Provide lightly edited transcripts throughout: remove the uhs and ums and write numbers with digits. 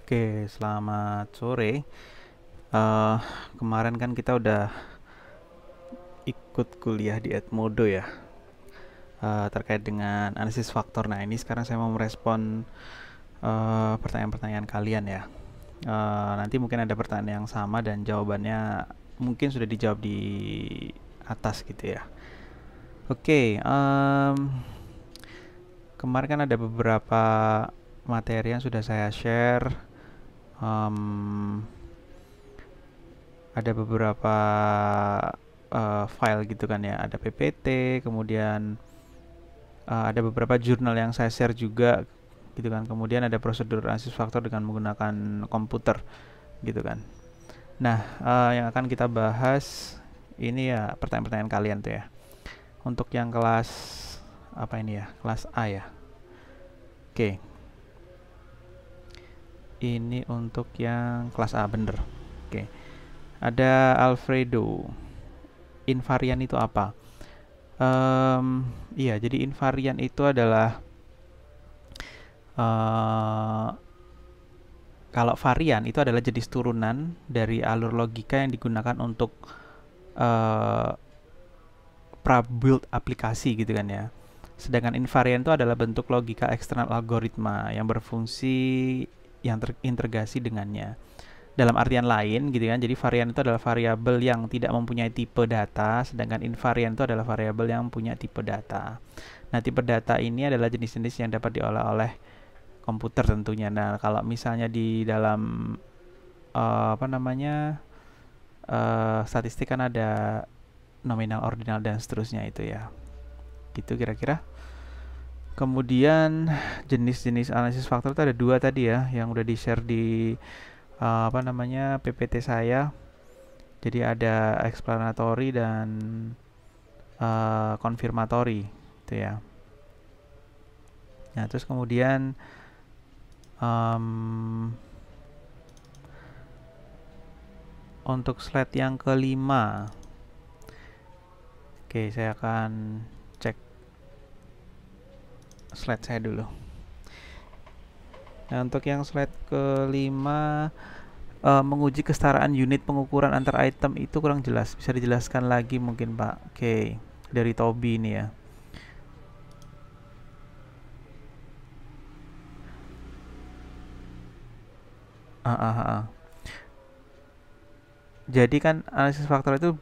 Oke, selamat sore. Eh, Kemarin kan kita udah ikut kuliah di Edmodo ya, terkait dengan analisis faktor. Nah, ini sekarang saya mau merespon pertanyaan-pertanyaan kalian ya. Nanti mungkin ada pertanyaan yang sama dan jawabannya mungkin sudah dijawab di atas gitu ya. Oke, kemarin kan ada beberapa materi yang sudah saya share. Em, ada beberapa file gitu kan ya, ada PPT, kemudian ada beberapa jurnal yang saya share juga gitu kan, kemudian ada prosedur analisis faktor dengan menggunakan komputer gitu kan. Nah, yang akan kita bahas ini ya pertanyaan-pertanyaan kalian tuh ya. Untuk yang kelas apa ini ya, kelas A ya. Oke, ini untuk yang kelas A bener. Oke, ada Alfredo. Invarian itu apa? Iya, jadi invarian itu adalah uh, kalau varian itu adalah jenis turunan dari alur logika yang digunakan untuk uh, pra-build aplikasi gitu kan ya. Sedangkan invarian itu adalah bentuk logika eksternal algoritma yang berfungsi yang terintegrasi dengannya. Dalam artian lain gitu kan, jadi varian itu adalah variabel yang tidak mempunyai tipe data, sedangkan invarian itu adalah variabel yang punya tipe data. Nah, tipe data ini adalah jenis-jenis yang dapat diolah oleh komputer tentunya. Nah, kalau misalnya di dalam statistik kan ada nominal, ordinal dan seterusnya itu ya. Gitu kira-kira. Kemudian jenis-jenis analisis faktor itu ada dua tadi ya, yang udah di-share di PPT saya. Jadi ada explanatory dan confirmatory itu ya. Nah, terus kemudian untuk slide yang kelima, oke, saya akan cek slide saya dulu. Nah, untuk yang slide kelima, menguji kesetaraan unit pengukuran antar item itu kurang jelas. Bisa dijelaskan lagi mungkin, Pak? Oke, dari Toby ini ya. Jadi kan analisis faktor itu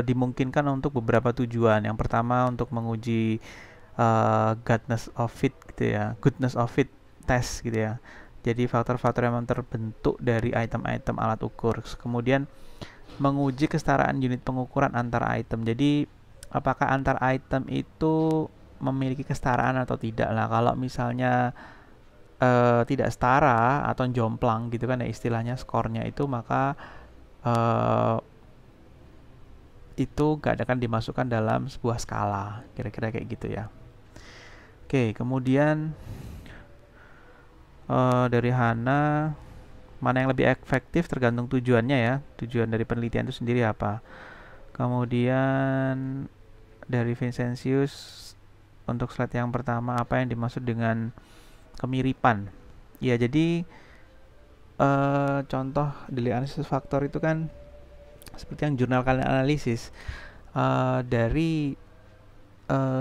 dimungkinkan untuk beberapa tujuan. Yang pertama untuk menguji goodness of fit gitu ya, goodness of fit test gitu ya. Jadi faktor-faktor yang terbentuk dari item-item alat ukur. Kemudian menguji kesetaraan unit pengukuran antar item. Jadi apakah antar item itu memiliki kesetaraan atau tidak. Nah, kalau misalnya tidak setara atau jomplang gitu kan ya istilahnya skornya itu, maka itu gak akan dimasukkan dalam sebuah skala, kira-kira kayak gitu ya. Oke, kemudian dari Hana, mana yang lebih efektif tergantung tujuannya ya. Tujuan dari penelitian itu sendiri apa. Kemudian dari Vincentius, untuk slide yang pertama, apa yang dimaksud dengan kemiripan. Ya, jadi contoh daily analysis faktor itu kan seperti yang jurnal kalian analisis, dari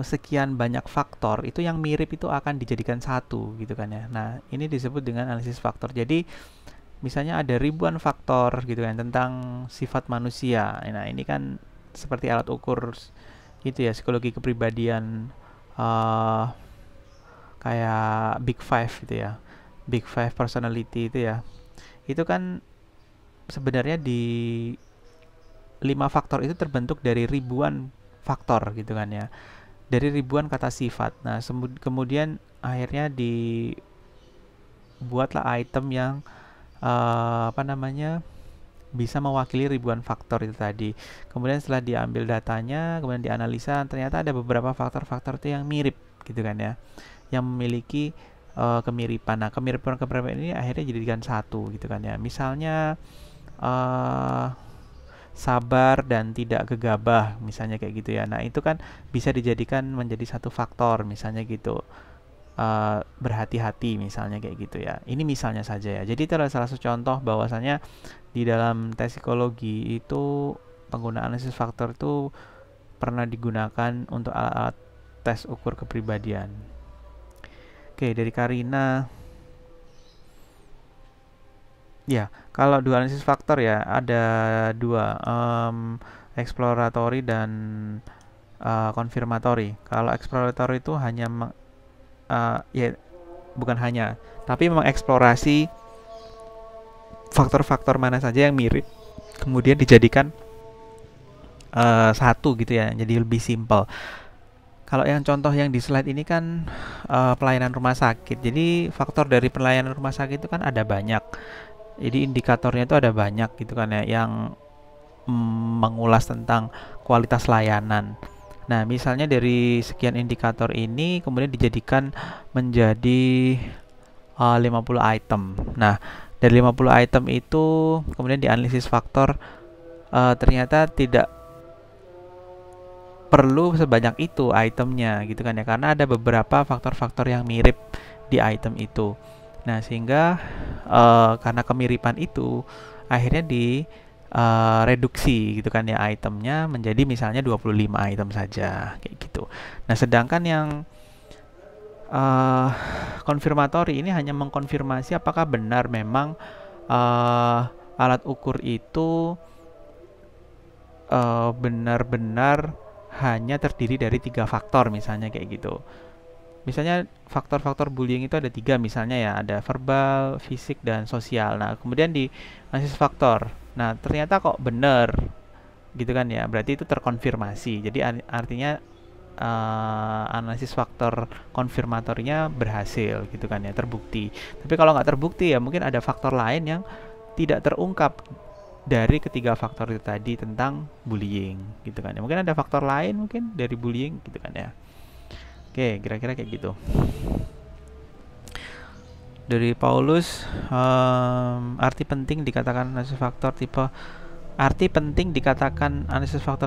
sekian banyak faktor itu yang mirip itu akan dijadikan satu gitu kan ya. Nah, ini disebut dengan analisis faktor. Jadi misalnya ada ribuan faktor gitu kan tentang sifat manusia. Nah, ini kan seperti alat ukur itu ya, psikologi kepribadian, kayak Big Five gitu ya, Big Five personality itu ya. Itu kan sebenarnya di 5 faktor itu terbentuk dari ribuan faktor gitu kan ya, dari ribuan kata sifat. Nah, kemudian akhirnya dibuatlah item yang bisa mewakili ribuan faktor itu tadi. Kemudian setelah diambil datanya, kemudian dianalisa, ternyata ada beberapa faktor-faktor itu yang mirip gitu kan ya, yang memiliki kemiripan. Nah, kemiripan ini akhirnya dijadikan satu gitu kan ya. Misalnya sabar dan tidak gegabah, misalnya kayak gitu ya. Nah, itu kan bisa dijadikan menjadi satu faktor, misalnya gitu. berhati-hati misalnya kayak gitu ya. Ini misalnya saja ya. Jadi itu adalah salah satu contoh bahwasanya di dalam tes psikologi itu penggunaan analisis faktor itu pernah digunakan untuk alat-alat tes ukur kepribadian. Oke, dari Karina. Ya, kalau dua analisis faktor ya ada dua, exploratory dan konfirmatory. Kalau exploratory itu hanya ya bukan hanya, tapi mengeksplorasi faktor-faktor mana saja yang mirip, kemudian dijadikan satu gitu ya, jadi lebih simpel. Kalau yang contoh yang di slide ini kan pelayanan rumah sakit. Jadi faktor dari pelayanan rumah sakit itu kan ada banyak. Jadi indikatornya itu ada banyak gitu kan ya, yang mengulas tentang kualitas layanan. Nah, misalnya dari sekian indikator ini kemudian dijadikan menjadi 50 item. Nah, dari 50 item itu kemudian dianalisis faktor, ternyata tidak perlu sebanyak itu itemnya gitu kan ya, karena ada beberapa faktor-faktor yang mirip di item itu. Nah, sehingga karena kemiripan itu akhirnya di reduksi gitu kan ya, itemnya menjadi misalnya 25 item saja kayak gitu. Nah, sedangkan yang konfirmatori ini hanya mengkonfirmasi apakah benar memang alat ukur itu benar-benar hanya terdiri dari 3 faktor misalnya kayak gitu. Misalnya faktor-faktor bullying itu ada 3 misalnya ya, ada verbal, fisik, dan sosial. Nah, kemudian di analisis faktor, nah ternyata kok benar gitu kan ya, berarti itu terkonfirmasi. Jadi artinya analisis faktor konfirmatornya berhasil gitu kan ya, terbukti. Tapi kalau nggak terbukti ya mungkin ada faktor lain yang tidak terungkap dari ketiga faktor itu tadi tentang bullying gitu kan ya. Mungkin ada faktor lain mungkin dari bullying gitu kan ya. Oke, kira-kira kayak gitu. Dari Paulus, arti penting dikatakan analisis faktor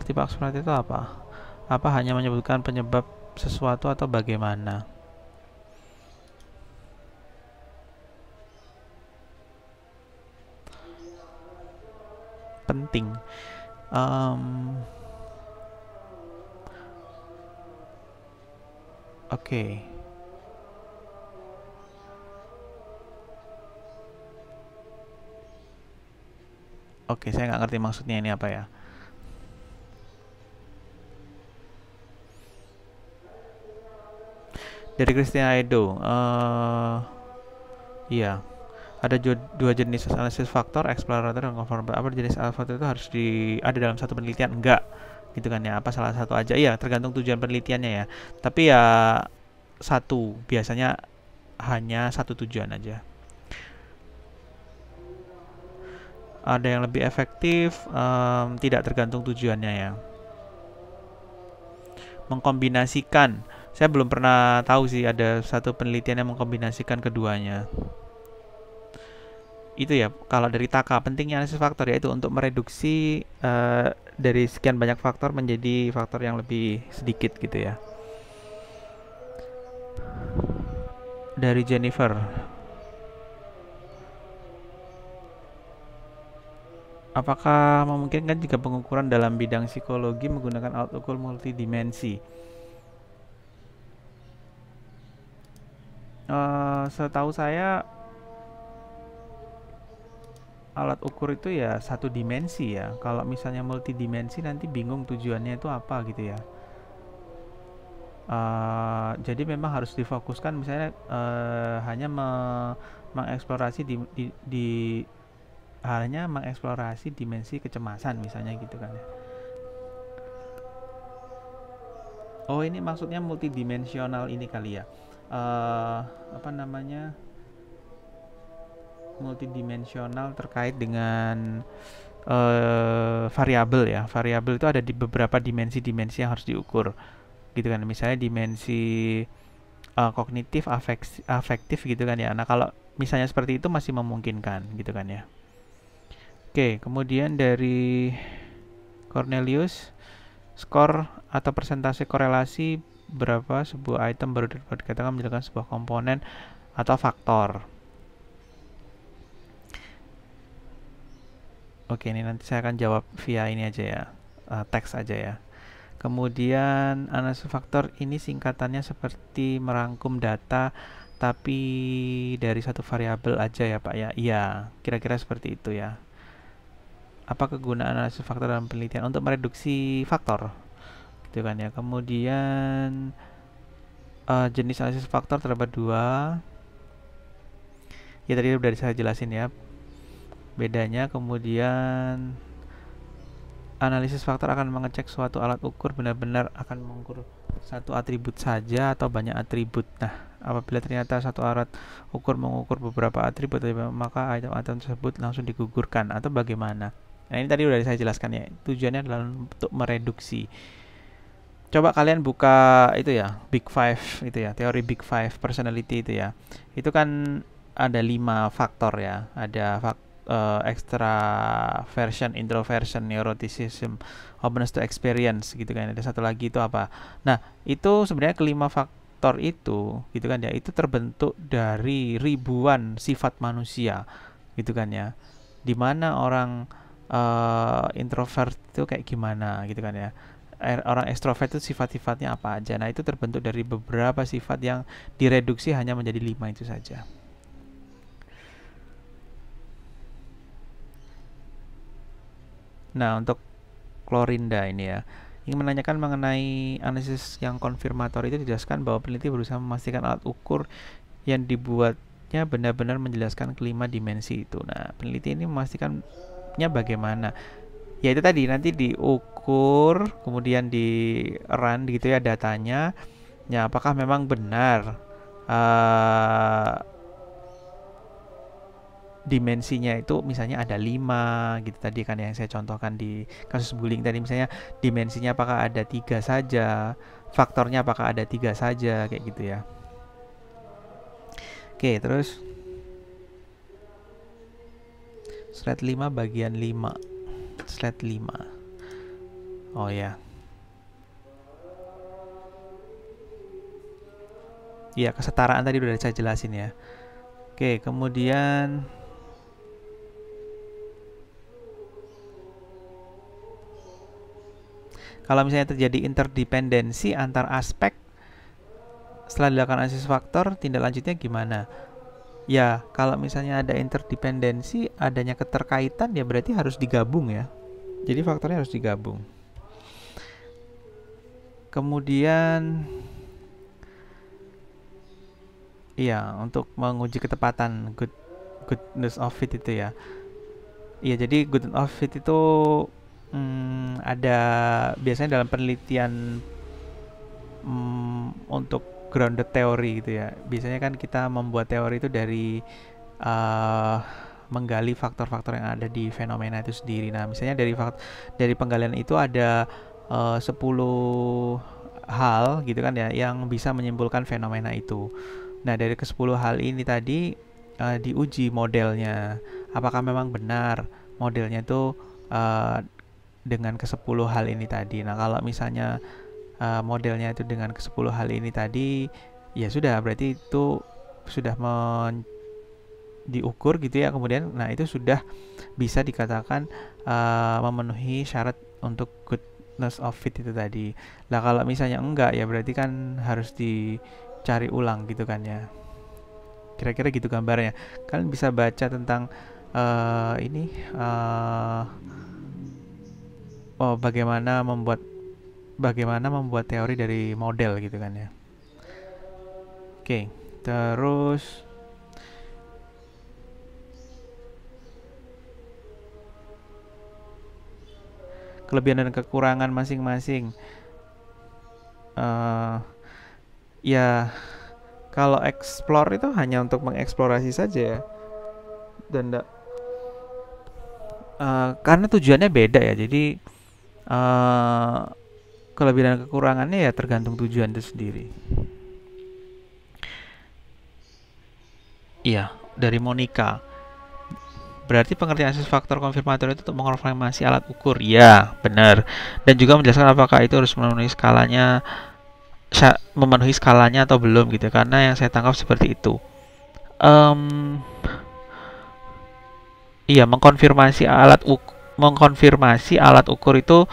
tipe eksploratif itu apa? Apa hanya menyebutkan penyebab sesuatu atau bagaimana? Penting. Oke. Oke, saya nggak ngerti maksudnya ini apa ya. Dari Christina Edo, iya, ada dua jenis analisis faktor, eksplorator dan konfirmator. Apa jenis faktor itu harus ada dalam satu penelitian? Enggak, gitu kan ya. Apa salah satu aja? Iya, tergantung tujuan penelitiannya ya. Tapi ya satu, biasanya hanya satu tujuan aja. Ada yang lebih efektif, tidak tergantung tujuannya ya. Mengkombinasikan, saya belum pernah tahu sih ada satu penelitian yang mengkombinasikan keduanya. Itu ya, kalau dari Taka, pentingnya analisis faktor yaitu untuk mereduksi dari sekian banyak faktor menjadi faktor yang lebih sedikit gitu ya. Dari Jennifer, apakah memungkinkan jika pengukuran dalam bidang psikologi menggunakan alat ukur multidimensi? Setahu saya alat ukur itu ya satu dimensi ya. Kalau misalnya multidimensi nanti bingung tujuannya itu apa gitu ya. Jadi memang harus difokuskan misalnya hanya mengeksplorasi hanya mengeksplorasi dimensi kecemasan misalnya gitu kan ya. Oh, ini maksudnya multidimensional ini kali ya. Apa namanya? Multidimensional terkait dengan variabel ya. Variabel itu ada di beberapa dimensi-dimensi yang harus diukur. Gitu kan. Misalnya dimensi kognitif, afektif gitu kan ya. Nah, kalau misalnya seperti itu masih memungkinkan gitu kan ya. Oke, kemudian dari Cornelius, skor atau persentase korelasi berapa sebuah item baru dapat dikatakan menjelaskan sebuah komponen atau faktor. Oke, ini nanti saya akan jawab via ini aja ya, teks aja ya. Kemudian analisis faktor ini singkatannya seperti merangkum data tapi dari satu variabel aja ya Pak ya. Iya, kira-kira seperti itu ya. Apa kegunaan analisis faktor dalam penelitian? Untuk mereduksi faktor, gitu kan ya. Kemudian jenis analisis faktor terdapat dua. Ya tadi udah saya jelasin ya bedanya. Kemudian analisis faktor akan mengecek suatu alat ukur benar-benar akan mengukur satu atribut saja atau banyak atribut. Nah, apabila ternyata satu alat ukur mengukur beberapa atribut, maka item-item tersebut langsung digugurkan atau bagaimana? Nah, ini tadi udah saya jelaskan ya. Tujuannya adalah untuk mereduksi. Coba kalian buka itu ya, Big Five itu ya, teori Big Five personality itu ya. Itu kan ada 5 faktor ya. Ada extraversion, introversion, neuroticism, openness to experience gitu kan. Ada satu lagi itu apa? Nah, itu sebenarnya kelima faktor itu gitu kan ya, itu terbentuk dari ribuan sifat manusia gitu kan ya. Dimana orang introvert itu kayak gimana gitu kan ya. Orang ekstrovert itu sifat-sifatnya apa aja. Nah, itu terbentuk dari beberapa sifat yang direduksi hanya menjadi 5 itu saja. Nah, untuk Klorinda ini ya, ingin menanyakan mengenai analisis yang konfirmator itu dijelaskan bahwa peneliti berusaha memastikan alat ukur yang dibuatnya benar-benar menjelaskan kelima dimensi itu. Nah, peneliti ini memastikannya bagaimana? Ya itu tadi, nanti diukur, kemudian di run gitu ya datanya. Ya, apakah memang benar dimensinya itu misalnya ada 5 gitu tadi kan yang saya contohkan di kasus bullying tadi, misalnya dimensinya apakah ada 3 saja, faktornya apakah ada 3 saja, kayak gitu ya. Oke, terus slide 5 bagian 5. Slide 5. Oh ya. Iya, kesetaraan tadi udah saya jelasin ya. Oke, kemudian kalau misalnya terjadi interdependensi antar aspek setelah dilakukan analisis faktor, tindak lanjutnya gimana? Ya, kalau misalnya ada interdependensi, adanya keterkaitan, ya berarti harus digabung ya. Jadi faktornya harus digabung. Kemudian iya, untuk menguji ketepatan goodness of fit itu ya. Iya, jadi goodness of fit itu ada biasanya dalam penelitian untuk grounded theory gitu ya. Biasanya kan kita membuat teori itu dari menggali faktor-faktor yang ada di fenomena itu sendiri. Nah, misalnya dari penggalian itu ada 10 hal gitu kan ya yang bisa menyimpulkan fenomena itu. Nah, dari ke-10 hal ini tadi diuji modelnya. Apakah memang benar modelnya itu dengan ke-10 hal ini tadi. Nah, kalau misalnya modelnya itu dengan ke-10 hal ini tadi, ya sudah, berarti itu sudah diukur gitu ya. Kemudian, nah itu sudah bisa dikatakan memenuhi syarat untuk goodness of fit itu tadi. Nah, kalau misalnya enggak, ya berarti kan harus dicari ulang gitu kan ya. Kira-kira gitu gambarnya. Kalian bisa baca tentang ini bagaimana membuat teori dari model gitu kan ya. Oke, terus kelebihan dan kekurangan masing-masing. Ya, kalau explore itu hanya untuk mengeksplorasi saja ya, dan karena tujuannya beda ya. Jadi kelebihan dan kekurangannya ya tergantung tujuan itu sendiri. Iya, dari Monica. Berarti pengertian analisis faktor konfirmator itu untuk mengonfirmasi alat ukur. Ya, benar. Dan juga menjelaskan apakah itu harus memenuhi skalanya memenuhi skalanya atau belum gitu, karena yang saya tangkap seperti itu. Em, iya, mengkonfirmasi alat ukur itu,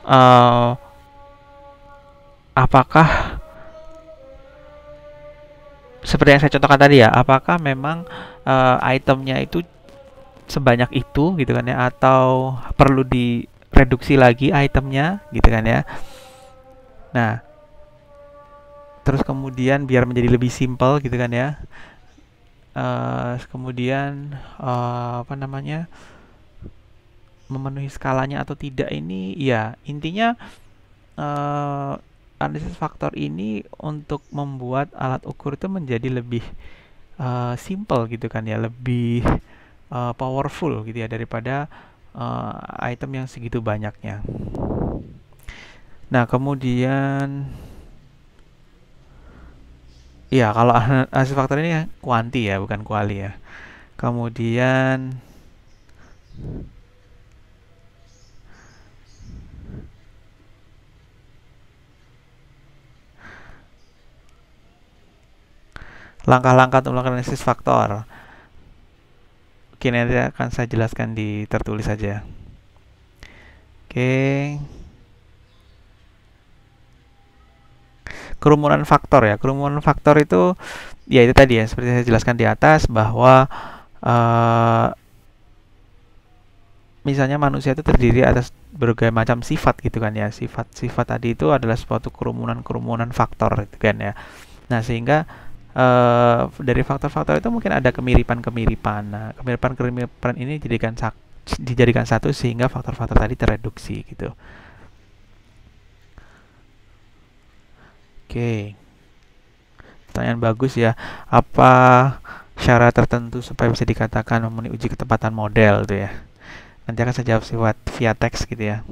eh, apakah seperti yang saya contohkan tadi ya, apakah memang itemnya itu sebanyak itu gitu kan ya, atau perlu direduksi lagi itemnya gitu kan ya. Nah, terus kemudian biar menjadi lebih simpel gitu kan ya. Kemudian apa namanya, memenuhi skalanya atau tidak ini ya, intinya eh, analisis faktor ini untuk membuat alat ukur itu menjadi lebih simple gitu kan ya, lebih powerful gitu ya daripada item yang segitu banyaknya. Nah, kemudian ya kalau analisis faktor ini kuanti ya, bukan kuali ya. Kemudian langkah-langkah untuk melakukan analisis faktor. Oke, nanti akan saya jelaskan di tertulis saja. Oke. Kerumunan faktor ya. Kerumunan faktor itu ya itu tadi ya, seperti saya jelaskan di atas bahwa misalnya manusia itu terdiri atas berbagai macam sifat gitu kan ya. Sifat-sifat tadi itu adalah suatu kerumunan faktor gitu kan ya. Nah, sehingga dari faktor-faktor itu mungkin ada kemiripan-kemiripan. Nah, kemiripan-kemiripan ini dijadikan satu sehingga faktor-faktor tadi tereduksi gitu. Oke. Pertanyaan bagus ya. Apa syarat tertentu supaya bisa dikatakan memenuhi uji ketepatan model itu ya? Nanti akan saya jawab via teks gitu ya.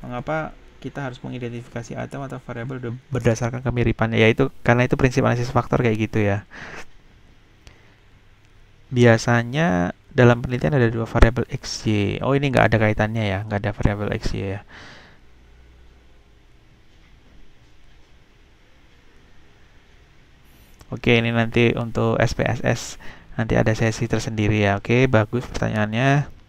Mengapa kita harus mengidentifikasi item atau variabel berdasarkan kemiripannya? Yaitu karena itu prinsip analisis faktor kayak gitu ya. Biasanya dalam penelitian ada dua variabel x, y. Oh, ini nggak ada kaitannya ya, nggak ada variabel x, y ya. Oke, ini nanti untuk SPSS nanti ada sesi tersendiri ya. Oke, bagus pertanyaannya.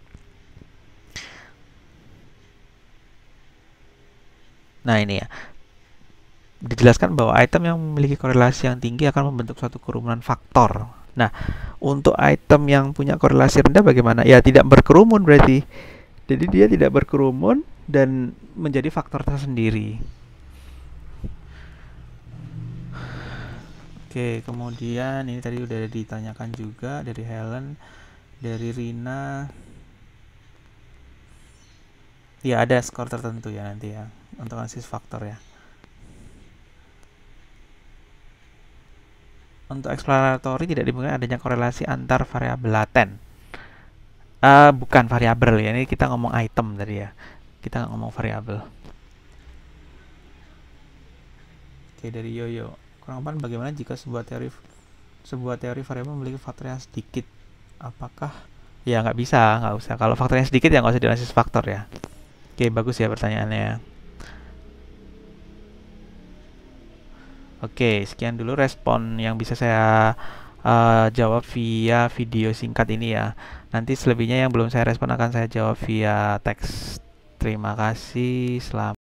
Nah, ini ya. Dijelaskan bahwa item yang memiliki korelasi yang tinggi akan membentuk suatu kerumunan faktor. Nah, untuk item yang punya korelasi rendah bagaimana? Ya, tidak berkerumun berarti. Jadi dia tidak berkerumun dan menjadi faktor tersendiri. Oke, kemudian ini tadi udah ditanyakan juga dari Helen, dari Rina. Ya, ada skor tertentu ya nanti ya untuk analisis faktor ya. Untuk exploratory tidak dimungkinkan adanya korelasi antar variabel laten. Bukan variabel ya, ini kita ngomong item tadi ya. Kita nggak ngomong variabel. Oke, dari Yoyo. Kurang apa bagaimana jika sebuah teori variabel memiliki faktor yang sedikit? Apakah ya nggak bisa, nggak usah. Kalau faktornya sedikit ya nggak usah dianalisis faktor ya. Oke, bagus ya pertanyaannya. Oke, sekian dulu respon yang bisa saya jawab via video singkat ini ya. Nanti selebihnya yang belum saya respon akan saya jawab via teks. Terima kasih. Selamat.